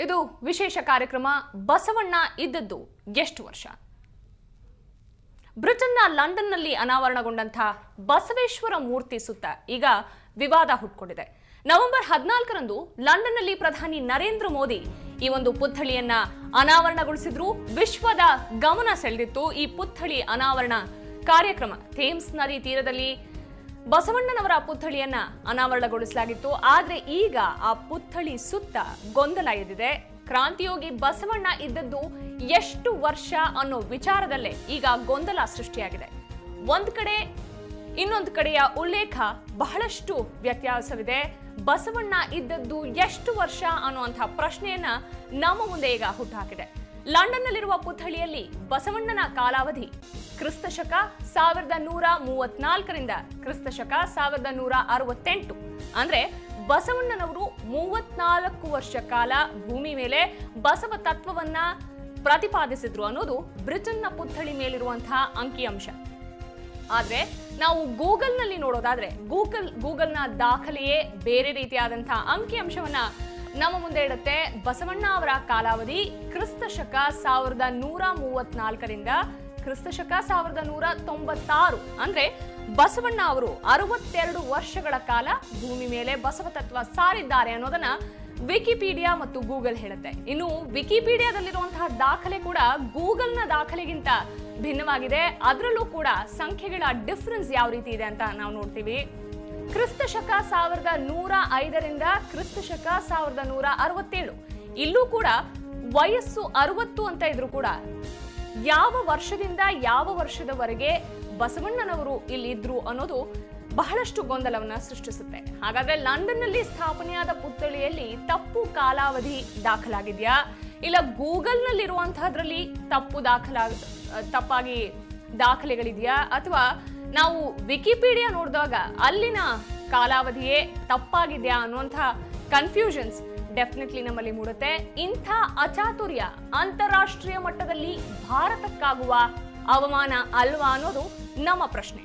ಇದು ವಿಶೇಷ ಕಾರ್ಯಕ್ರಮ. ಬಸವಣ್ಣ ಇದ್ದದ್ದು ಎಷ್ಟು ವರ್ಷ? ಬ್ರಿಟನ್ನ ಲಂಡನ್ನಲ್ಲಿ ಅನಾವರಣಗೊಂಡಂತಹ ಬಸವೇಶ್ವರ ಮೂರ್ತಿ ಸುತ್ತ ಈಗ ವಿವಾದ ಹುಟ್ಟುಕೊಂಡಿದೆ. ನವೆಂಬರ್ 14ರಂದು ಲಂಡನ್ನಲ್ಲಿ ಪ್ರಧಾನಿ ನರೇಂದ್ರ ಮೋದಿ ಈ ಒಂದು ಪುತ್ಥಳಿಯನ್ನ ಅನಾವರಣಗೊಳಿಸಿದ್ರು. ವಿಶ್ವದ ಗಮನ ಸೆಳೆದಿತ್ತು ಈ ಪುತ್ಥಳಿ ಅನಾವರಣ ಕಾರ್ಯಕ್ರಮ. ಥೇಮ್ಸ್ ನದಿ ತೀರದಲ್ಲಿ ಬಸವಣ್ಣನವರ ಪುತ್ಥಳಿಯನ್ನ ಅನಾವರಣಗೊಳಿಸಲಾಗಿತ್ತು. ಆದ್ರೆ ಈಗ ಆ ಪುತ್ಥಳಿ ಸುತ್ತ ಗೊಂದಲ ಎದ್ದಿದೆ. ಕ್ರಾಂತಿಯೋಗಿ ಬಸವಣ್ಣ ಇದ್ದದ್ದು ಎಷ್ಟು ವರ್ಷ ಅನ್ನೋ ವಿಚಾರದಲ್ಲೇ ಈಗ ಗೊಂದಲ ಸೃಷ್ಟಿಯಾಗಿದೆ. ಒಂದ್ ಕಡೆ ಇನ್ನೊಂದು ಕಡೆಯ ಉಲ್ಲೇಖ ಬಹಳಷ್ಟು ವ್ಯತ್ಯಾಸವಿದೆ. ಬಸವಣ್ಣ ಇದ್ದದ್ದು ಎಷ್ಟು ವರ್ಷ ಅನ್ನುವಂತಹ ಪ್ರಶ್ನೆಯನ್ನ ನಮ್ಮ ಮುಂದೆ ಈಗ ಹುಟ್ಟುಹಾಕಿದೆ. ಲಂಡನ್ನಲ್ಲಿರುವ ಪುತ್ಥಳಿಯಲ್ಲಿ ಬಸವಣ್ಣನ ಕಾಲಾವಧಿ ಕ್ರಿಸ್ತಶಕ 1134ರಿಂದ ಕ್ರಿಸ್ತಶಕ 1168. ಅಂದ್ರೆ ಬಸವಣ್ಣನವರು 34 ವರ್ಷ ಕಾಲ ಭೂಮಿ ಮೇಲೆ ಬಸವ ತತ್ವವನ್ನ ಪ್ರತಿಪಾದಿಸಿದ್ರು ಅನ್ನೋದು ಬ್ರಿಟನ್ನ ಪುತ್ಥಳಿ ಮೇಲಿರುವಂತಹ ಅಂಕಿಅಂಶ. ಆದ್ರೆ ನಾವು ಗೂಗಲ್ನಲ್ಲಿ ನೋಡೋದಾದ್ರೆ ಗೂಗಲ್ನ ದಾಖಲೆಯೇ ಬೇರೆ ರೀತಿಯಾದಂತಹ ಅಂಕಿಅಂಶವನ್ನ ನಮ್ಮ ಮುಂದೆ ಇಡುತ್ತೆ. ಬಸವಣ್ಣ ಅವರ ಕಾಲಾವಧಿ ಕ್ರಿಸ್ತಶಕ 1134ರಿಂದ ಕ್ರಿಸ್ತಶಕ 1196. ಅಂದ್ರೆ ಬಸವಣ್ಣ ಅವರು 62 ವರ್ಷಗಳ ಕಾಲ ಭೂಮಿ ಮೇಲೆ ಬಸವ ತತ್ವ ಸಾರಿದ್ದಾರೆ ಅನ್ನೋದನ್ನ ವಿಕಿಪೀಡಿಯಾ ಮತ್ತು ಗೂಗಲ್ ಹೇಳುತ್ತೆ. ಇನ್ನು ವಿಕಿಪೀಡಿಯಾದಲ್ಲಿರುವಂತಹ ದಾಖಲೆ ಕೂಡ ಗೂಗಲ್ನ ದಾಖಲೆಗಿಂತ ಭಿನ್ನವಾಗಿದೆ. ಅದರಲ್ಲೂ ಕೂಡ ಸಂಖ್ಯೆಗಳ ಡಿಫರೆನ್ಸ್ ಯಾವ ರೀತಿ ಇದೆ ಅಂತ ನಾವು ನೋಡ್ತೀವಿ. ಕ್ರಿಸ್ತಶಕ 1105ರಿಂದ ಕ್ರಿಸ್ತಶಕ 1167. ಇಲ್ಲೂ ಕೂಡ ವಯಸ್ಸು 60 ಅಂತ ಇದ್ರು ಕೂಡ ಯಾವ ವರ್ಷದಿಂದ ಯಾವ ವರ್ಷದವರೆಗೆ ಬಸವಣ್ಣನವರು ಇಲ್ಲಿ ಇದ್ರು ಅನ್ನೋದು ಬಹಳಷ್ಟು ಗೊಂದಲವನ್ನ ಸೃಷ್ಟಿಸುತ್ತೆ. ಹಾಗಾದ್ರೆ ಲಂಡನ್ನಲ್ಲಿ ಸ್ಥಾಪನೆಯಾದ ಪುತ್ಥಳಿಯಲ್ಲಿ ತಪ್ಪು ಕಾಲಾವಧಿ ದಾಖಲಾಗಿದೆಯಾ, ಇಲ್ಲ ಗೂಗಲ್ನಲ್ಲಿರುವಂತಹದ್ರಲ್ಲಿ ತಪ್ಪಾಗಿ ದಾಖಲೆಗಳಿದೆಯಾ, ಅಥವಾ ನಾವು ವಿಕಿಪೀಡಿಯಾ ನೋಡಿದಾಗ ಅಲ್ಲಿನ ಕಾಲಾವಧಿಯೇ ತಪ್ಪಾಗಿದೆಯಾ ಅನ್ನುವಂತಹ ಕನ್ಫ್ಯೂಷನ್ಸ್ ಡೆಫಿನೆಟ್ಲಿ ನಮ್ಮಲ್ಲಿ ಮೂಡುತ್ತೆ. ಇಂಥ ಅಚಾತುರ್ಯ ಅಂತಾರಾಷ್ಟ್ರೀಯ ಮಟ್ಟದಲ್ಲಿ ಭಾರತಕ್ಕಾಗುವ ಅವಮಾನ ಅಲ್ವಾ ಅನ್ನೋದು ನಮ್ಮ ಪ್ರಶ್ನೆ.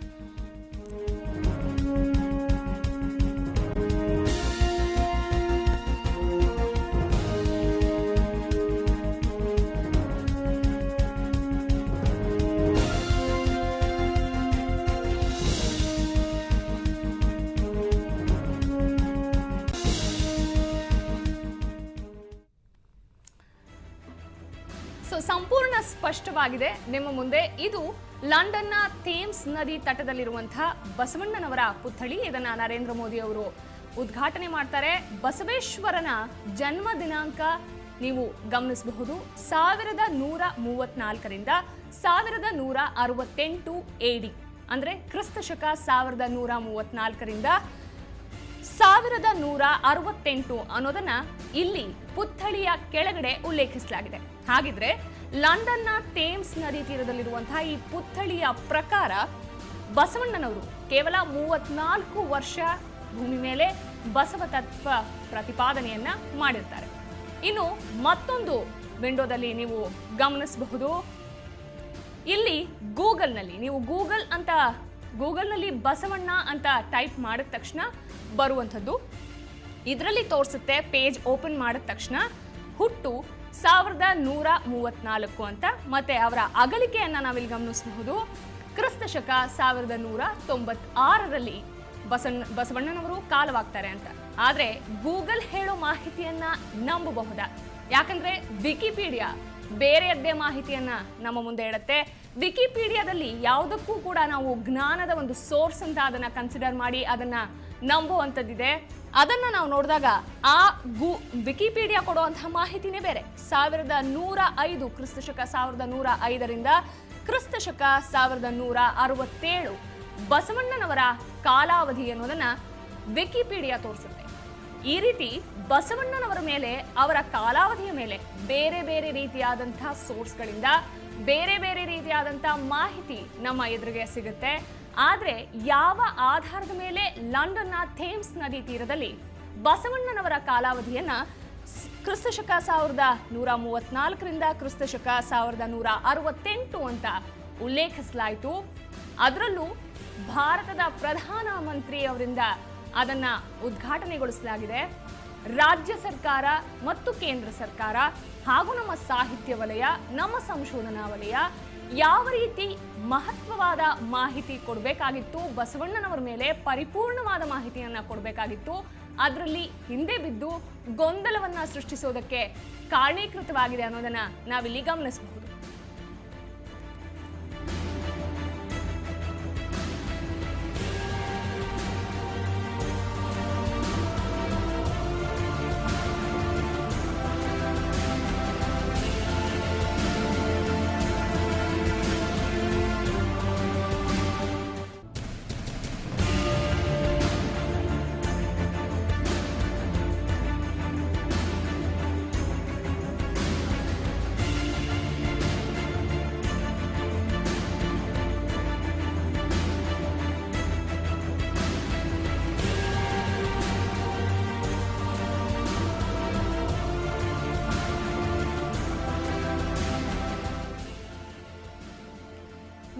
ಸಂಪೂರ್ಣ ಸ್ಪಷ್ಟವಾಗಿದೆ ನಿಮ್ಮ ಮುಂದೆ. ಇದು ಲಂಡನ್ನ ಥೇಮ್ಸ್ ನದಿ ತಟದಲ್ಲಿರುವಂತಹ ಬಸವಣ್ಣನವರ ಪುತ್ಥಳಿ. ಇದನ್ನ ನರೇಂದ್ರ ಮೋದಿ ಅವರು ಉದ್ಘಾಟನೆ ಮಾಡ್ತಾರೆ. ಬಸವೇಶ್ವರನ ಜನ್ಮ ದಿನಾಂಕ ನೀವು ಗಮನಿಸಬಹುದು. 1134ರಿಂದ 1168 AD. ಅಂದ್ರೆ ಕ್ರಿಸ್ತಶಕ 1134ರಿಂದ 1168 ಅನ್ನೋದನ್ನ ಇಲ್ಲಿ ಪುತ್ಥಳಿಯ ಕೆಳಗಡೆ ಉಲ್ಲೇಖಿಸಲಾಗಿದೆ. ಹಾಗಿದ್ರೆ ಲಂಡನ್ನ ಥೇಮ್ಸ್ ನದಿ ತೀರದಲ್ಲಿರುವಂತಹ ಈ ಪುತ್ಥಳಿಯ ಪ್ರಕಾರ ಬಸವಣ್ಣನವರು ಕೇವಲ 34 ವರ್ಷ ಭೂಮಿ ಮೇಲೆ ಬಸವ ತತ್ವ ಪ್ರತಿಪಾದನೆಯನ್ನ ಮಾಡಿರ್ತಾರೆ. ಇನ್ನು ಮತ್ತೊಂದು ವಿಂಡೋದಲ್ಲಿ ನೀವು ಗಮನಿಸಬಹುದು. ಇಲ್ಲಿ ಗೂಗಲ್ನಲ್ಲಿ ನೀವು ಗೂಗಲ್ನಲ್ಲಿ ಬಸವಣ್ಣ ಅಂತ ಟೈಪ್ ಮಾಡಿದ ತಕ್ಷಣ ಬರುವಂಥದ್ದು ಇದರಲ್ಲಿ ತೋರಿಸುತ್ತೆ. ಪೇಜ್ ಓಪನ್ ಮಾಡಿದ ತಕ್ಷಣ ಹುಟ್ಟು 1134 ಅಂತ, ಮತ್ತೆ ಅವರ ಅಗಲಿಕೆಯನ್ನ ನಾವಿಲ್ಲಿ ಗಮನಿಸಬಹುದು. ಕ್ರಿಸ್ತಶಕ 1196ರಲ್ಲಿ ಬಸವಣ್ಣನವರು ಕಾಲವಾಗ್ತಾರೆ ಅಂತ. ಆದ್ರೆ ಗೂಗಲ್ ಹೇಳೋ ಮಾಹಿತಿಯನ್ನ ನಂಬಬಹುದಾ? ಯಾಕಂದ್ರೆ ವಿಕಿಪೀಡಿಯಾ ಬೇರೆಯದ್ದೇ ಮಾಹಿತಿಯನ್ನ ನಮ್ಮ ಮುಂದೆ ಇಡುತ್ತೆ. ವಿಕಿಪೀಡಿಯಾದಲ್ಲಿ ಯಾವುದಕ್ಕೂ ಕೂಡ ನಾವು ಜ್ಞಾನದ ಒಂದು ಸೋರ್ಸ್ ಅಂತ ಅದನ್ನ ಕನ್ಸಿಡರ್ ಮಾಡಿ ಅದನ್ನ ನಂಬುವಂಥದ್ದಿದೆ. ಅದನ್ನ ನಾವು ನೋಡಿದಾಗ ಆ ವಿಕಿಪೀಡಿಯಾ ಕೊಡುವಂತಹ ಮಾಹಿತಿನೇ ಬೇರೆ. 1105 ಕ್ರಿಸ್ತಶಕ 1105ರಿಂದ ಕ್ರಿಸ್ತಶಕ 1167 ಬಸವಣ್ಣನವರ ಕಾಲಾವಧಿ ಅನ್ನೋದನ್ನ ವಿಕಿಪೀಡಿಯಾ ತೋರಿಸುತ್ತೆ. ಈ ರೀತಿ ಬಸವಣ್ಣನವರ ಮೇಲೆ, ಅವರ ಕಾಲಾವಧಿಯ ಮೇಲೆ ಬೇರೆ ಬೇರೆ ರೀತಿಯಾದಂತಹ ಸೋರ್ಸ್ಗಳಿಂದ ಬೇರೆ ಬೇರೆ ರೀತಿಯಾದಂತಹ ಮಾಹಿತಿ ನಮ್ಮ ಎದುರಿಗೆ ಸಿಗುತ್ತೆ. ಆದ್ರೆ ಯಾವ ಆಧಾರದ ಮೇಲೆ ಲಂಡನ್ನ ಥೇಮ್ಸ್ ನದಿ ತೀರದಲ್ಲಿ ಬಸವಣ್ಣನವರ ಕಾಲಾವಧಿಯನ್ನ ಕ್ರಿಸ್ತಶಕ 1134ರಿಂದ ಕ್ರಿಸ್ತಶಕ 1168 ಅಂತ ಉಲ್ಲೇಖಿಸಲಾಯಿತು? ಅದರಲ್ಲೂ ಭಾರತದ ಪ್ರಧಾನ ಮಂತ್ರಿ ಅವರಿಂದ ಅದನ್ನ ಉದ್ಘಾಟನೆಗೊಳಿಸಲಾಗಿದೆ. ರಾಜ್ಯ ಸರ್ಕಾರ ಮತ್ತು ಕೇಂದ್ರ ಸರ್ಕಾರ ಹಾಗೂ ನಮ್ಮ ಸಾಹಿತ್ಯ ವಲಯ, ನಮ್ಮ ಸಂಶೋಧನಾ ವಲಯ ಯಾವ ರೀತಿ ಮಹತ್ವವಾದ ಮಾಹಿತಿ ಕೊಡಬೇಕಾಗಿತ್ತು, ಬಸವಣ್ಣನವರ ಮೇಲೆ ಪರಿಪೂರ್ಣವಾದ ಮಾಹಿತಿಯನ್ನ ಕೊಡಬೇಕಾಗಿತ್ತು, ಅದರಲ್ಲಿ ಹಿಂದೆ ಬಿದ್ದು ಗೊಂದಲವನ್ನ ಸೃಷ್ಟಿಸೋದಕ್ಕೆ ಕಾರಣೀಕೃತವಾಗಿದೆ ಅನ್ನೋದನ್ನ ನಾವಿಲ್ಲಿ ಗಮನಿಸಬಹುದು.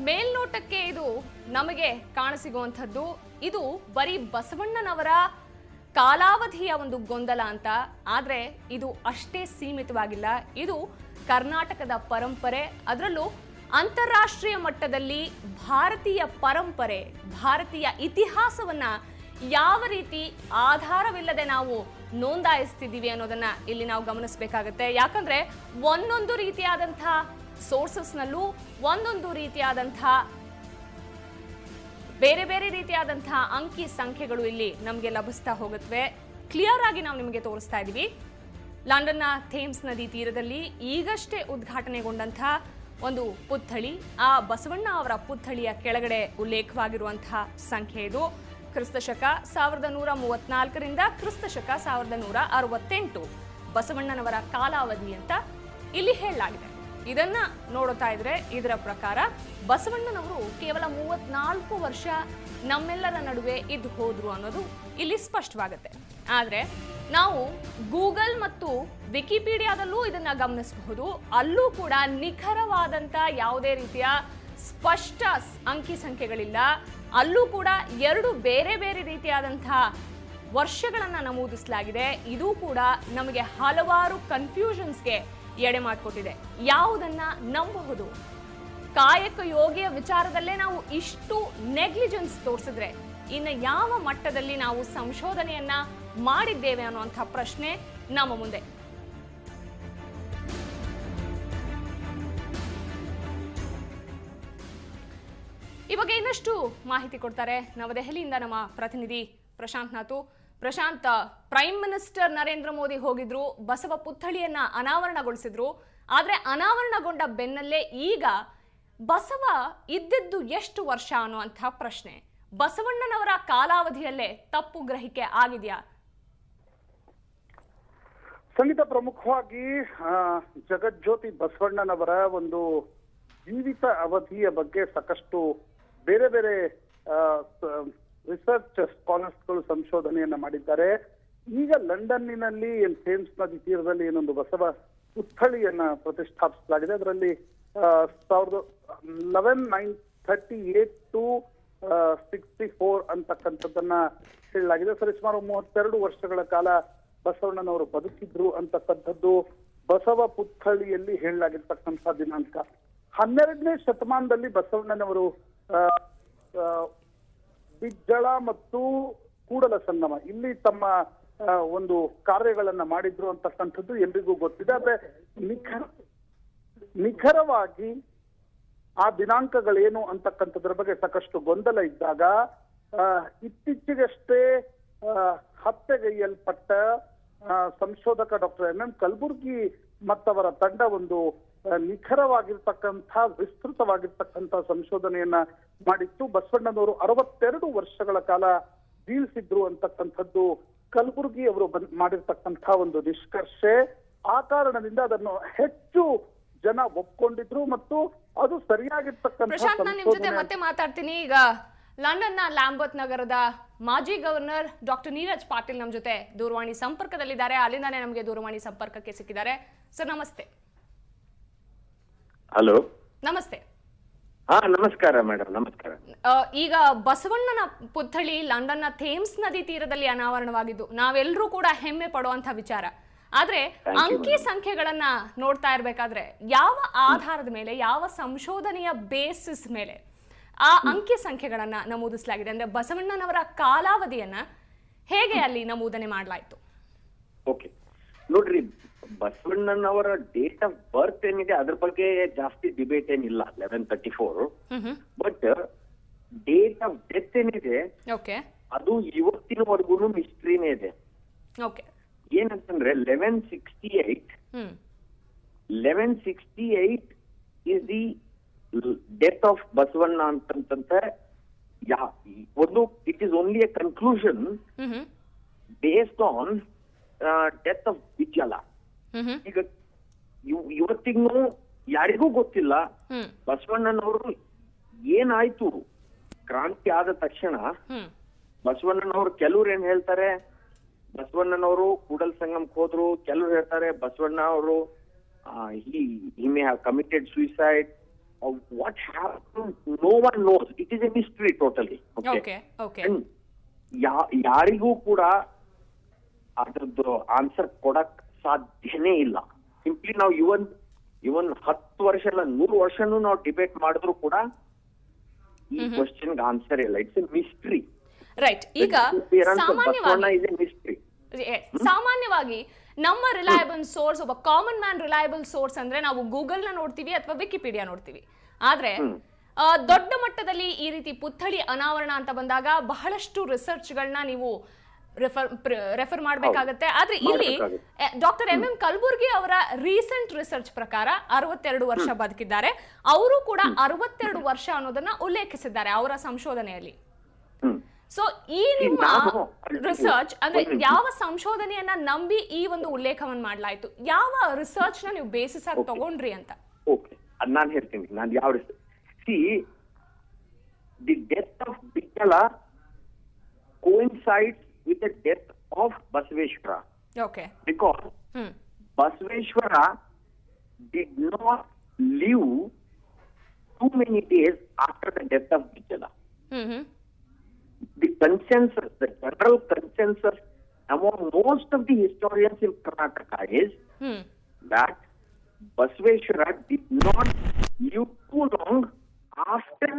ಮೇಲ್ನೋಟಕ್ಕೆ ಇದು ನಮಗೆ ಕಾಣಸಿಗುವಂಥದ್ದು ಇದು ಬರೀ ಬಸವಣ್ಣನವರ ಕಾಲಾವಧಿಯ ಒಂದು ಗೊಂದಲ ಅಂತ. ಆದರೆ ಇದು ಅಷ್ಟೇ ಸೀಮಿತವಾಗಿಲ್ಲ. ಇದು ಕರ್ನಾಟಕದ ಪರಂಪರೆ, ಅದರಲ್ಲೂ ಅಂತಾರಾಷ್ಟ್ರೀಯ ಮಟ್ಟದಲ್ಲಿ ಭಾರತೀಯ ಪರಂಪರೆ, ಭಾರತೀಯ ಇತಿಹಾಸವನ್ನ ಯಾವ ರೀತಿ ಆಧಾರವಿಲ್ಲದೆ ನಾವು ನೋಂದಾಯಿಸ್ತಿದ್ದೀವಿ ಅನ್ನೋದನ್ನ ಇಲ್ಲಿ ನಾವು ಗಮನಿಸಬೇಕಾಗತ್ತೆ. ಯಾಕಂದ್ರೆ ಒಂದೊಂದು ರೀತಿಯಾದಂತಹ ಸೋರ್ಸಸ್ನಲ್ಲೂ ಒಂದೊಂದು ರೀತಿಯಾದಂತಹ ಬೇರೆ ಬೇರೆ ರೀತಿಯಾದಂತಹ ಅಂಕಿ ಸಂಖ್ಯೆಗಳು ಇಲ್ಲಿ ನಮಗೆ ಲಭಿಸ್ತಾ ಹೋಗುತ್ತವೆ. ಕ್ಲಿಯರ್ ಆಗಿ ನಾವು ನಿಮಗೆ ತೋರಿಸ್ತಾ ಇದ್ದೀವಿ. ಲಂಡನ್ನ ಥೇಮ್ಸ್ ನದಿ ತೀರದಲ್ಲಿ ಈಗಷ್ಟೇ ಉದ್ಘಾಟನೆಗೊಂಡಂತಹ ಒಂದು ಪುತ್ಥಳಿ, ಆ ಬಸವಣ್ಣ ಅವರ ಪುತ್ಥಳಿಯ ಕೆಳಗಡೆ ಉಲ್ಲೇಖವಾಗಿರುವಂತಹ ಸಂಖ್ಯೆ ಇದು. ಕ್ರಿಸ್ತಶಕ 1134ರಿಂದ ಕ್ರಿಸ್ತಶಕ 1168 ಬಸವಣ್ಣನವರ ಕಾಲಾವಧಿ ಅಂತ ಇಲ್ಲಿ ಹೇಳಲಾಗಿದೆ. ಇದನ್ನ ನೋಡುತ್ತಾ ಇದ್ರೆ ಇದರ ಪ್ರಕಾರ ಬಸವಣ್ಣನವರು ಕೇವಲ 34 ವರ್ಷ ನಮ್ಮೆಲ್ಲರ ನಡುವೆ ಇದ್ದು ಹೋದ್ರು ಅನ್ನೋದು ಇಲ್ಲಿ ಸ್ಪಷ್ಟವಾಗುತ್ತೆ. ಆದ್ರೆ ನಾವು ಗೂಗಲ್ ಮತ್ತು ವಿಕಿಪೀಡಿಯಾದಲ್ಲೂ ಇದನ್ನ ಗಮನಿಸಬಹುದು. ಅಲ್ಲೂ ಕೂಡ ನಿಖರವಾದಂತ ಯಾವುದೇ ರೀತಿಯ ಸ್ಪಷ್ಟ ಅಂಕಿ ಸಂಖ್ಯೆಗಳಿಲ್ಲ. ಅಲ್ಲೂ ಕೂಡ ಎರಡು ಬೇರೆ ಬೇರೆ ರೀತಿಯಾದಂತಹ ವರ್ಷಗಳನ್ನ ನಮೂದಿಸಲಾಗಿದೆ. ಇದು ಕೂಡ ನಮಗೆ ಹಲವಾರು ಕನ್ಫ್ಯೂಷನ್ಸ್ಗೆ ಎಡೆ ಮಾಡಿಕೊಟ್ಟಿದೆ. ಯಾವುದನ್ನ ನಂಬಬಹುದು? ಕಾಯಕ ಯೋಗಿಯ ವಿಚಾರದಲ್ಲೇ ನಾವು ಇಷ್ಟು ನೆಗ್ಲಿಜೆನ್ಸ್ ತೋರಿಸಿದ್ರೆ ಇನ್ನು ಯಾವ ಮಟ್ಟದಲ್ಲಿ ನಾವು ಸಂಶೋಧನೆಯನ್ನ ಮಾಡಿದ್ದೇವೆ ಅನ್ನುವಂಥ ಪ್ರಶ್ನೆ ನಮ್ಮ ಮುಂದೆ. ಇವಾಗ ಇನ್ನಷ್ಟು ಮಾಹಿತಿ ಕೊಡ್ತಾರೆ ನವದೆಹಲಿಯಿಂದ ನಮ್ಮ ಪ್ರತಿನಿಧಿ ಪ್ರಶಾಂತ್ ನಾಥು. ಪ್ರಶಾಂತ್, ಪ್ರೈಮ್ ಮಿನಿಸ್ಟರ್ ನರೇಂದ್ರ ಮೋದಿ ಹೋಗಿದ್ರು, ಬಸವ ಪುತ್ಥಳಿಯನ್ನ ಅನಾವರಣಗೊಳಿಸಿದ್ರು. ಆದ್ರೆ ಅನಾವರಣಗೊಂಡ ಬೆನ್ನಲ್ಲೇ ಈಗ ಬಸವ ಇದ್ದಿದ್ದು ಎಷ್ಟು ವರ್ಷ ಅನ್ನುವಂಥ ಪ್ರಶ್ನೆ. ಬಸವಣ್ಣನವರ ಕಾಲಾವಧಿಯಲ್ಲೇ ತಪ್ಪು ಗ್ರಹಿಕೆ ಆಗಿದೆಯಾ? ಸಂಗೀತ, ಪ್ರಮುಖವಾಗಿ ಜಗಜ್ಯೋತಿ ಬಸವಣ್ಣನವರ ಒಂದು ಜೀವಿತ ಅವಧಿಯ ಬಗ್ಗೆ ಸಾಕಷ್ಟು ಬೇರೆ ಬೇರೆ ರಿಸರ್ಚ್ ಸ್ಕಾಲರ್ಸ್ಗಳು ಸಂಶೋಧನೆಯನ್ನ ಮಾಡಿದ್ದಾರೆ. ಈಗ ಲಂಡನ್ನಿನಲ್ಲಿ ಥೇಮ್ಸ್ ನದಿ ತೀರದಲ್ಲಿ ಏನೊಂದು ಬಸವ ಪುತ್ಥಳಿಯನ್ನ ಪ್ರತಿಷ್ಠಾಪಿಸಲಾಗಿದೆ. ಅದರಲ್ಲಿ 1938 to 64 ಅಂತಕ್ಕಂಥದ್ದನ್ನ ಹೇಳಲಾಗಿದೆ. ಸರಿಸುಮಾರು 32 ವರ್ಷಗಳ ಕಾಲ ಬಸವಣ್ಣನವರು ಬದುಕಿದ್ರು ಅಂತಕ್ಕಂಥದ್ದು ಬಸವ ಪುತ್ಥಳಿಯಲ್ಲಿ ಹೇಳಲಾಗಿರ್ತಕ್ಕಂಥ ದಿನಾಂಕ. 12ನೇ ಶತಮಾನದಲ್ಲಿ ಬಸವಣ್ಣನವರು ಬಿಜ್ಜಳ ಮತ್ತು ಕೂಡಲ ಸಂಗಮ ಇಲ್ಲಿ ತಮ್ಮ ಒಂದು ಕಾರ್ಯಗಳನ್ನ ಮಾಡಿದ್ರು ಅಂತಕ್ಕಂಥದ್ದು ಎಲ್ರಿಗೂ ಗೊತ್ತಿದೆ. ಆದ್ರೆ ನಿಖರವಾಗಿ ಆ ದಿನಾಂಕಗಳೇನು ಅಂತಕ್ಕಂಥದ್ರ ಬಗ್ಗೆ ಸಾಕಷ್ಟು ಗೊಂದಲ ಇದ್ದಾಗ ಇತ್ತೀಚೆಗಷ್ಟೇ ಹತ್ಯೆಗೈಯಲ್ಪಟ್ಟ ಸಂಶೋಧಕ ಡಾಕ್ಟರ್ ಎಂ ಕಲಬುರ್ಗಿ ಮತ್ತವರ ತಂಡ ಒಂದು ನಿಖರವಾಗಿರ್ತಕ್ಕಂಥ ವಿಸ್ತೃತವಾಗಿರ್ತಕ್ಕಂಥ ಸಂಶೋಧನೆಯನ್ನ ಮಾಡಿತ್ತು. ಬಸವಣ್ಣನವರು 62 ವರ್ಷಗಳ ಕಾಲ ಜೀವಿಸಿದ್ರು ಅಂತಕ್ಕಂಥದ್ದು ಕಲಬುರ್ಗಿ ಅವರು ಮಾಡಿರ್ತಕ್ಕಂಥ ಒಂದು ನಿಷ್ಕರ್ಷೆ. ಆ ಕಾರಣದಿಂದ ಅದನ್ನು ಹೆಚ್ಚು ಜನ ಒಪ್ಕೊಂಡಿದ್ರು ಮತ್ತು ಅದು ಸರಿಯಾಗಿರ್ತಕ್ಕಂಥ. ಪ್ರಶಾಂತ್, ನಾನು ನಿಮ್ ಜೊತೆ ಮತ್ತೆ ಮಾತಾಡ್ತೀನಿ. ಈಗ ಲಂಡನ್ನ ಲ್ಯಾಂಬರ್ತ್ ನಗರದ ಮಾಜಿ ಗವರ್ನರ್ ಡಾಕ್ಟರ್ ನೀರಜ್ ಪಾಟೀಲ್ ನಮ್ಮ ಜೊತೆ ದೂರವಾಣಿ ಸಂಪರ್ಕದಲ್ಲಿದ್ದಾರೆ. ಅಲ್ಲಿಂದಾನೇ ನಮಗೆ ದೂರವಾಣಿ ಸಂಪರ್ಕಕ್ಕೆ ಸಿಕ್ಕಿದ್ದಾರೆ. ಸರ್ ನಮಸ್ತೆ. ಹಲೋ. ನಮಸ್ತೆ. ನಮಸ್ಕಾರ ಮೇಡಮ್, ನಮಸ್ಕಾರ. ಈಗ ಬಸವಣ್ಣನ ಪುತ್ಥಳಿ ಲಂಡನ್ನ ಥೇಮ್ಸ್ ನದಿ ತೀರದಲ್ಲಿ ಅನಾವರಣವಾಗಿದ್ದು ನಾವೆಲ್ಲರೂ ಕೂಡ ಹೆಮ್ಮೆ ಪಡುವಂತ ವಿಚಾರ. ಆದ್ರೆ ಅಂಕಿ ಸಂಖ್ಯೆಗಳನ್ನ ನೋಡ್ತಾ ಇರ್ಬೇಕಾದ್ರೆ ಯಾವ ಆಧಾರದ ಮೇಲೆ, ಯಾವ ಸಂಶೋಧನೆಯ ಬೇಸಿಸ್ ಮೇಲೆ ಆ ಅಂಕಿ ಸಂಖ್ಯೆಗಳನ್ನ ನಮೂದಿಸಲಾಗಿದೆ? ಅಂದ್ರೆ ಬಸವಣ್ಣನವರ ಕಾಲಾವಧಿಯನ್ನ ಹೇಗೆ ಅಲ್ಲಿ ನಮೂದನೆ ಮಾಡಲಾಯಿತು? ಓಕೆ, ನೋಡ್ರಿ, ಬಸವಣ್ಣನವರ ಡೇಟ್ ಆಫ್ ಬರ್ತ್ ಏನಿದೆ ಅದ್ರ ಬಗ್ಗೆ ಜಾಸ್ತಿ ಡಿಬೇಟ್ ಏನಿಲ್ಲ, 1134. ಬಟ್ ಡೇಟ್ ಆಫ್ ಡೆತ್ ಏನಿದೆ ಅದು ಇವತ್ತಿನವರೆಗೂ ಮಿಸ್ಟ್ರಿನೇ ಇದೆ. ಏನಂತಂದ್ರೆ 1168 is the death of Basavanna ಅಂತಂತ ಒಂದು it is only a conclusion based on death of Bijjala. ಈಗ ಇವತ್ತಿಗೂ ಯಾರಿಗೂ ಗೊತ್ತಿಲ್ಲ ಬಸವಣ್ಣನವರು ಏನಾಯ್ತು ಕ್ರಾಂತಿ ಆದ ತಕ್ಷಣ. ಬಸವಣ್ಣನವರು ಕೆಲವ್ರು ಏನ್ ಹೇಳ್ತಾರೆ, ಬಸವಣ್ಣನವರು ಕೂಡಲ್ ಸಂಗಮಕ್ಕೆ ಹೋದ್ರು. ಕೆಲವ್ರು ಹೇಳ್ತಾರೆ ಬಸವಣ್ಣ ಅವರು he may have committed suicide. What happened, no one knows. It is a mystery totally. Okay. And ಯಾರಿಗೂ ಕೂಡ ಅದ್ರದ್ದು ಆನ್ಸರ್ ಕೊಡಕ್ ಸಾಧ್ಯನೇ ಇಲ್ಲ. ಸಿಂಪ್ಲಿ ನಾವು ಇವನ್ 10 ವರ್ಷ ಇಲ್ಲ 100 ವರ್ಷನೂ ನಾವು ಡಿಬೇಟ್ ಮಾಡಿದ್ರು ಕೂಡ ಈ ಕ್ವಶನ್ ಆನ್ಸರ್ ಇಲ್ಲ. It's A mystery. ರೈಟ್. ಈಗ ಸಾಮಾನ್ಯವಾಗಿ ನಮ್ಮ ರಿಲಯಬಲ್ ಸೋರ್ಸ್, ಒಬ್ಬ ಕಾಮನ್ ಮ್ಯಾನ್ ರಿಲಯಬಲ್ ಸೋರ್ಸ್ ಅಂದ್ರೆ ನಾವು ಗೂಗಲ್ ನ ನೋಡ್ತೀವಿ ಅಥವಾ ವಿಕಿಪೀಡಿಯಾ ನೋಡ್ತೀವಿ. ಆದ್ರೆ ದೊಡ್ಡ ಮಟ್ಟದಲ್ಲಿ ಈ ರೀತಿ ಪುತ್ಥಳಿ ಅನಾವರಣ ಅಂತ ಬಂದಾಗ ಬಹಳಷ್ಟು ರಿಸರ್ಚ್ ಗಳನ್ನ ನೀವು ರೆಫರ್ ಮಾಡಬೇಕಾಗತ್ತೆ. ಆದ್ರೆ ಇಲ್ಲಿ ಡಾಕ್ಟರ್ ಎಂ ಕಲಬುರ್ಗಿ ಅವರ ರೀಸೆಂಟ್ ರಿಸರ್ಚ್ ಪ್ರಕಾರ 62 ವರ್ಷ ಬದುಕಿದ್ದಾರೆ. ಅವರು ಕೂಡ 62 ವರ್ಷ ಅನ್ನೋದನ್ನ ಉಲ್ಲೇಖಿಸಿದ್ದಾರೆ ಅವರ ಸಂಶೋಧನೆಯಲ್ಲಿ. ಸೊ ಈ ನಿಮ್ಮ ರಿಸರ್ಚ್ ಅಂದ್ರೆ ಯಾವ ಸಂಶೋಧನೆಯನ್ನ ನಂಬಿ ಈ ಒಂದು ಉಲ್ಲೇಖವನ್ನು ಮಾಡಲಾಯ್ತು? ಯಾವ ರಿಸರ್ಚ್ ನ ನೀವು ಬೇಸಿಸ್ ಆಗಿ ತಗೊಂಡ್ರಿ ಅಂತ? ಓಕೆ, ಅದ್ ನಾನು ಹೇಳ್ತೀನಿ. ನಾನು ಯಾವ see the death of Bijjala coincides with the death of Basaveshwara. Okay. Because Basaveshwara did not live too many days after the death of Bijjala. The general consensus among most of the historians in Karnataka is that Basaveshwara did not live too long after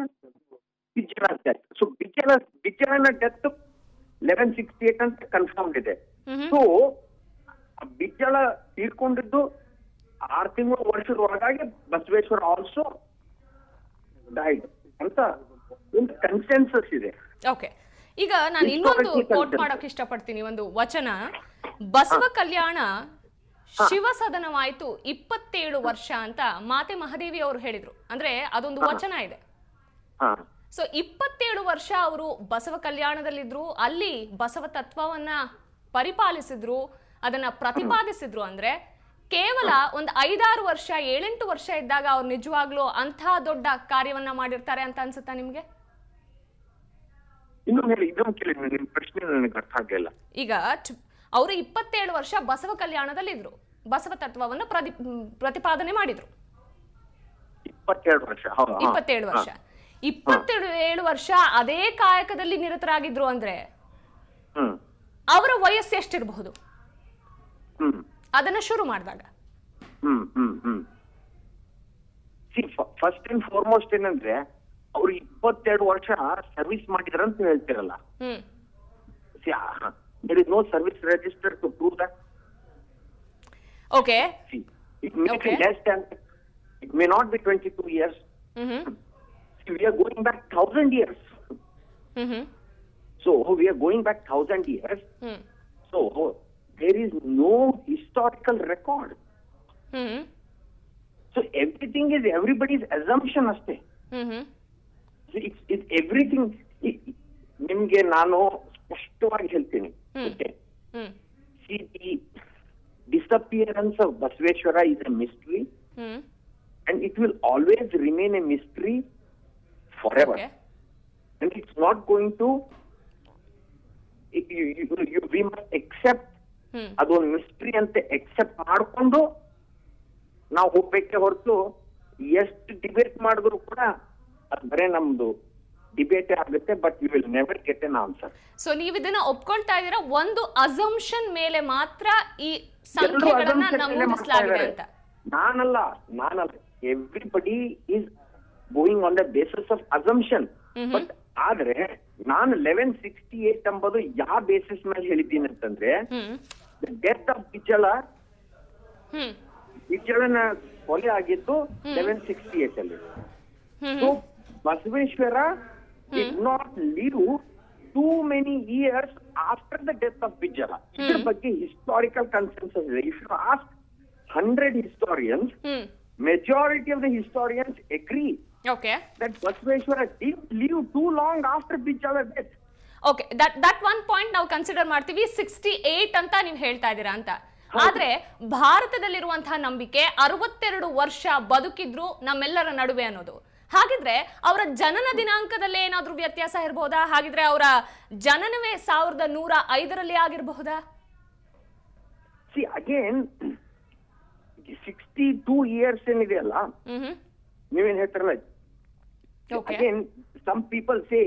Bijjala's death. So Bijjala's death 1168 ಅಂತ confirmed ಇದೆ. So Bijjala ತೀರ್ಕೊಂಡಿದ್ದು 6 ತಿಂಗಳು ವರ್ಷದ ಒಳಗಾಗಿ Basaveshwara also died ಅಂತ ಒಂದು consensus ಇದೆ. Okay, ಈಗ ನಾನು ಇನ್ನೊಂದು ಕೋಟ್ ಮಾಡೋಕೆ ಇಷ್ಟಪಡ್ತೀನಿ. ಒಂದು ವಚನ, ಬಸವ ಕಲ್ಯಾಣ ಶಿವ ಸದನವಾಯ್ತು 27 ವರ್ಷ ಅಂತ ಮಾತೆ ಮಹಾದೇವಿ ಅವರು ಹೇಳಿದ್ರು. ಅಂದ್ರೆ ಅದೊಂದು ವಚನ ಇದೆ. ಸೊ 27 ವರ್ಷ ಅವರು ಬಸವ ಕಲ್ಯಾಣದಲ್ಲಿದ್ರು, ಅಲ್ಲಿ ಬಸವ ತತ್ವವನ್ನ ಪರಿಪಾಲಿಸಿದ್ರು, ಅದನ್ನ ಪ್ರತಿಪಾದಿಸಿದ್ರು. ಅಂದ್ರೆ ಕೇವಲ ಒಂದು 5-6 ವರ್ಷ 7-8 ವರ್ಷ ಇದ್ದಾಗ ಅವ್ರು ನಿಜವಾಗ್ಲೂ ಅಂಥ ದೊಡ್ಡ ಕಾರ್ಯವನ್ನ ಮಾಡಿರ್ತಾರೆ ಅಂತ ಅನ್ಸುತ್ತಾ ನಿಮ್ಗೆ? ಈಗ ಅವರು 27 ವರ್ಷ ಬಸವ ಕಲ್ಯಾಣದಲ್ಲಿದ್ರು, ಬಸವ ತತ್ವವನ್ನು ಪ್ರತಿಪಾದನೆ ಮಾಡಿದ್ರು. 27 ವರ್ಷ 27 ವರ್ಷ ಅದೇ ಕಾಯಕದಲ್ಲಿ ನಿರತರಾಗಿದ್ರು ಅಂದ್ರೆ ಅವರ ವಯಸ್ಸು ಎಷ್ಟಿರಬಹುದು ಅದನ್ನ ಶುರು ಮಾಡಿದಾಗ? ಫಸ್ಟ್ ಅಂಡ್ ಫಾರ್ಮೋಸ್ಟ್ ಏನಂದ್ರೆ ಅವ್ರು 22 ವರ್ಷ ಸರ್ವಿಸ್ ಮಾಡಿದ್ರ ಅಂತ ಹೇಳ್ತಿರಲ್ಲ. there is no service register to prove that. Okay. See, it may be less than, it may not be 22 years. See, we are going back 1000 years. So we are going back 1000 years. So there is no historical record. So everything is everybody's assumption aste. It's everything. ನಿಮ್ಗೆ ನಾನು ಸ್ಪಷ್ಟವಾಗಿ ಹೇಳ್ತೀನಿ. See, the disappearance of Basaveshwara is a mystery, and it will always remain a mystery forever. Okay. And it's not going to. We must accept. ಅದೊಂದು mystery ಅಂತ accept ಮಾಡಿಕೊಂಡು ನಾವು ಹೋಗ್ಬೇಕೆ ಹೊರತು ಎಷ್ಟು ಡಿಬೇಟ್ ಮಾಡಿದ್ರು ಕೂಡ ಅದು ಬರೇ ನಮ್ದು ಡಿಬೇಟ್ ಆಗುತ್ತೆ, but you will never get an answer. So ನೀವು ಇದನ್ನ ಒಪ್ಕೊಳ್ತಾ ಇದ್ದೀರಾ, ಒಂದು ಅಸಂಪ್ಷನ್ ಮೇಲೆ ಮಾತ್ರ ಈ ಸಂಖ್ಯೆಗಳನ್ನ ನಮೂದಿಸಲಾಗಿದೆ ಅಂತ? ನಾನಲ್ಲ. Everybody is going on the basis of assumption. But ಆದ್ರೆ ನಾನು 1168 ಎಂಬುದು ಯಾವ ಬೇಸಿಸ್ ಮೇಲೆ ಹೇಳಿದ್ದೀನಿ ಅಂತಂದ್ರೆ, ಡೆತ್ ಆಫ್ ಬಿಜ್ಜಳನ ಕೊಲೆ ಆಗಿದ್ದು 1168 ಅಲ್ಲಿ. So Basaveshwara did not live too many years after the death of Bijjala. ಇದರ ಬಗ್ಗೆ historical consensus ಇದೆ. If you ask 100 historians, majority of the historians agree that Basaveshwara didn't live too long after Bijjala's death. Okay, that one point ನಾವು consider ಮಾಡ್ತೀವಿ. 68 ಅಂತ ನೀವು ಹೇಳ್ತಾ ಇದ್ದೀರಾ ಅಂತ. ಆದ್ರೆ ಭಾರತದಲ್ಲಿರುವಂತಹ ನಂಬಿಕೆ 62 ವರ್ಷ ಬದುಕಿದ್ರು ನಮ್ಮೆಲ್ಲರ ನಡುವೆ ಅನ್ನೋದು. ಹಾಗಿದ್ರೆ ಅವರ ಜನನ ದಿನಾಂಕದಲ್ಲೇ ಏನಾದ್ರೂ ವ್ಯತ್ಯಾಸ ಇರಬಹುದಾ? ಹಾಗಿದ್ರೆ ಅವರ ಜನನವೇ 1105 ಆಗಿರಬಹುದಾ? See again, 62 years ಏನಿದೆಯಲ್ಲ, ನೀವೇನ್ ಹೇಳ್ತಾರಲ್ಲ, again some people say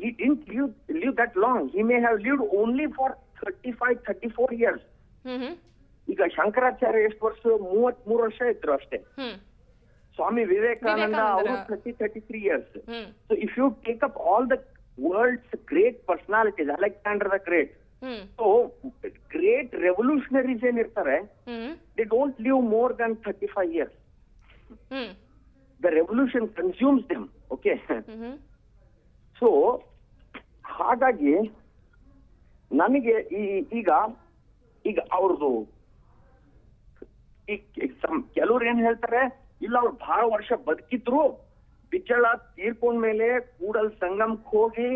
he didn't live that long. He may have lived only for 35-34 years. ಈಗ ಶಂಕರಾಚಾರ್ಯ ಎಷ್ಟು ವರ್ಷ? 33 ವರ್ಷ ಇದ್ರು ಅಷ್ಟೇ. Swami Vivekananda ಅವರು 33 years. So if you take up all the world's great personalities, Alexander the Great, so great revolutionaries ಏನಿರ್ತಾರೆ, they don't live more than 35 years. The revolution consumes them. Okay. So ಹಾಗಾಗಿ ನನಗೆ ಈಗ ಅವ್ರದ್ದು ಕೆಲವ್ರು ಏನ್ ಹೇಳ್ತಾರೆ, ಇಲ್ಲ ಅವ್ರು ಬಹಳ ವರ್ಷ ಬದುಕಿದ್ರು, ಬಿಜ್ಜಳ ತೀರ್ಕೊಂಡ್ಮೇಲೆ ಕೂಡಲ್ ಸಂಗಮಕ್ಕೆ ಹೋಗಿ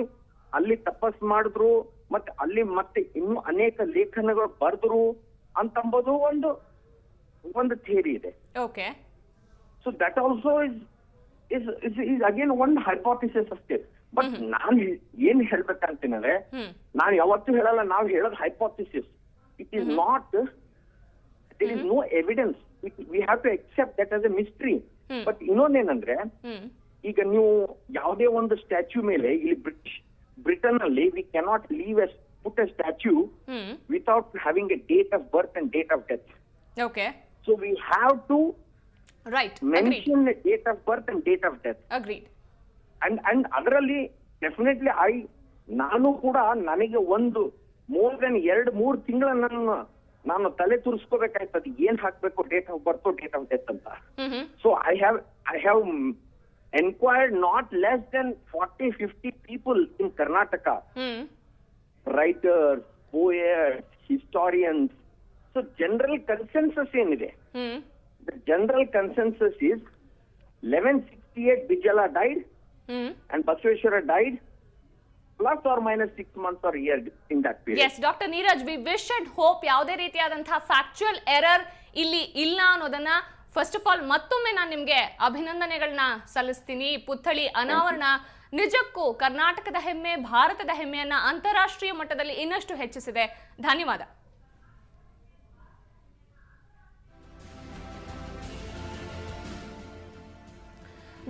ಅಲ್ಲಿ ತಪಸ್ ಮಾಡಿದ್ರು, ಮತ್ತೆ ಅಲ್ಲಿ ಮತ್ತೆ ಇನ್ನೂ ಅನೇಕ ಲೇಖನಗಳು ಬರೆದ್ರು ಅಂತಂಬುದು ಒಂದು ಥಿಯರಿ ಇದೆ. Okay. So that also is again ಒಂದು ಹೈಪೋಥಿಸಿಸ್ ಅಷ್ಟೇ. ಬಟ್ ನಾನ್ ಏನ್ ಹೇಳ್ಬೇಕಂತಂದ್ರೆ, ನಾನು ಯಾವತ್ತೂ ಹೇಳಲ್ಲ, ನಾವು ಹೇಳೋದು hypothesis. It is not, there is no evidence. we have to accept that as a mystery. But ಇನ್ನೊಂದೇನಂದ್ರೆ, ಈಗ ನೀವು ಯಾವುದೇ ಒಂದು ಸ್ಟ್ಯಾಚ್ಯೂ ಮೇಲೆ ಇಲ್ಲಿ ಬ್ರಿಟನ್ ಅಲ್ಲಿ we cannot put a statue without having a date of birth and date of death. Okay. So we have to mention Agreed. the date of birth and date of death. Agreed. And ಅದರಲ್ಲಿ definitely ನಾನು ಕೂಡ ನನಗೆ ಒಂದು more than 2-3 ತಿಂಗಳ ನಾನು ತಲೆ ತುರಿಸ್ಕೋಬೇಕಾಯ್ತದ ಏನ್ ಹಾಕ್ಬೇಕು, date of birth, date of death ಅಂತ. So I have enquired not less than 40-50 people in Karnataka, writers, poets, historians. So general consensus ಏನಿದೆ, the general consensus is 1168 Bijjala died and Basaveshwara died plus or minus 6 months or year in that period. Yes, Dr. Neeraj, we wish and hope ಯಾವುದೇ ರೀತಿಯಾದಂತಹ factual error ಇಲ್ಲಿ ಇಲ್ಲ ಅನ್ನೋದನ್ನ first of all ಮತ್ತೊಮ್ಮೆ ನಾನು ನಿಮ್ಗೆ ಅಭಿನಂದನೆಗಳನ್ನ ಸಲ್ಲಿಸ್ತೀನಿ. ಪುತ್ಥಳಿ ಅನಾವರಣ ನಿಜಕ್ಕೂ ಕರ್ನಾಟಕದ ಹೆಮ್ಮೆ, ಭಾರತದ ಹೆಮ್ಮೆಯನ್ನ ಅಂತಾರಾಷ್ಟ್ರೀಯ ಮಟ್ಟದಲ್ಲಿ ಇನ್ನಷ್ಟು ಹೆಚ್ಚಿಸಿದೆ. ಧನ್ಯವಾದ.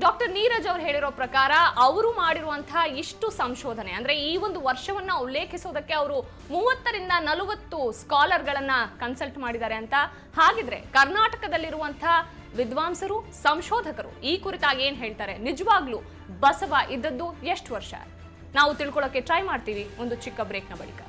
ಡಾಕ್ಟರ್ ನೀರಜ್ ಅವರು ಹೇಳಿರೋ ಪ್ರಕಾರ ಅವರು ಮಾಡಿರುವಂತಹ ಇಷ್ಟು ಸಂಶೋಧನೆ, ಅಂದ್ರೆ ಈ ಒಂದು ವರ್ಷವನ್ನ ಉಲ್ಲೇಖಿಸೋದಕ್ಕೆ ಅವರು 30ರಿಂದ 40 ಸ್ಕಾಲರ್ಗಳನ್ನ ಕನ್ಸಲ್ಟ್ ಮಾಡಿದ್ದಾರೆ ಅಂತ. ಹಾಗಿದ್ರೆ ಕರ್ನಾಟಕದಲ್ಲಿರುವಂತಹ ವಿದ್ವಾಂಸರು, ಸಂಶೋಧಕರು ಈ ಕುರಿತಾಗಿ ಏನ್ ಹೇಳ್ತಾರೆ? ನಿಜವಾಗ್ಲೂ ಬಸವ ಇದ್ದದ್ದು ಎಷ್ಟು ವರ್ಷ? ನಾವು ತಿಳ್ಕೊಳ್ಳೋಕೆ ಟ್ರೈ ಮಾಡ್ತೀವಿ ಒಂದು ಚಿಕ್ಕ ಬ್ರೇಕ್ನ ಬಳಿಕ.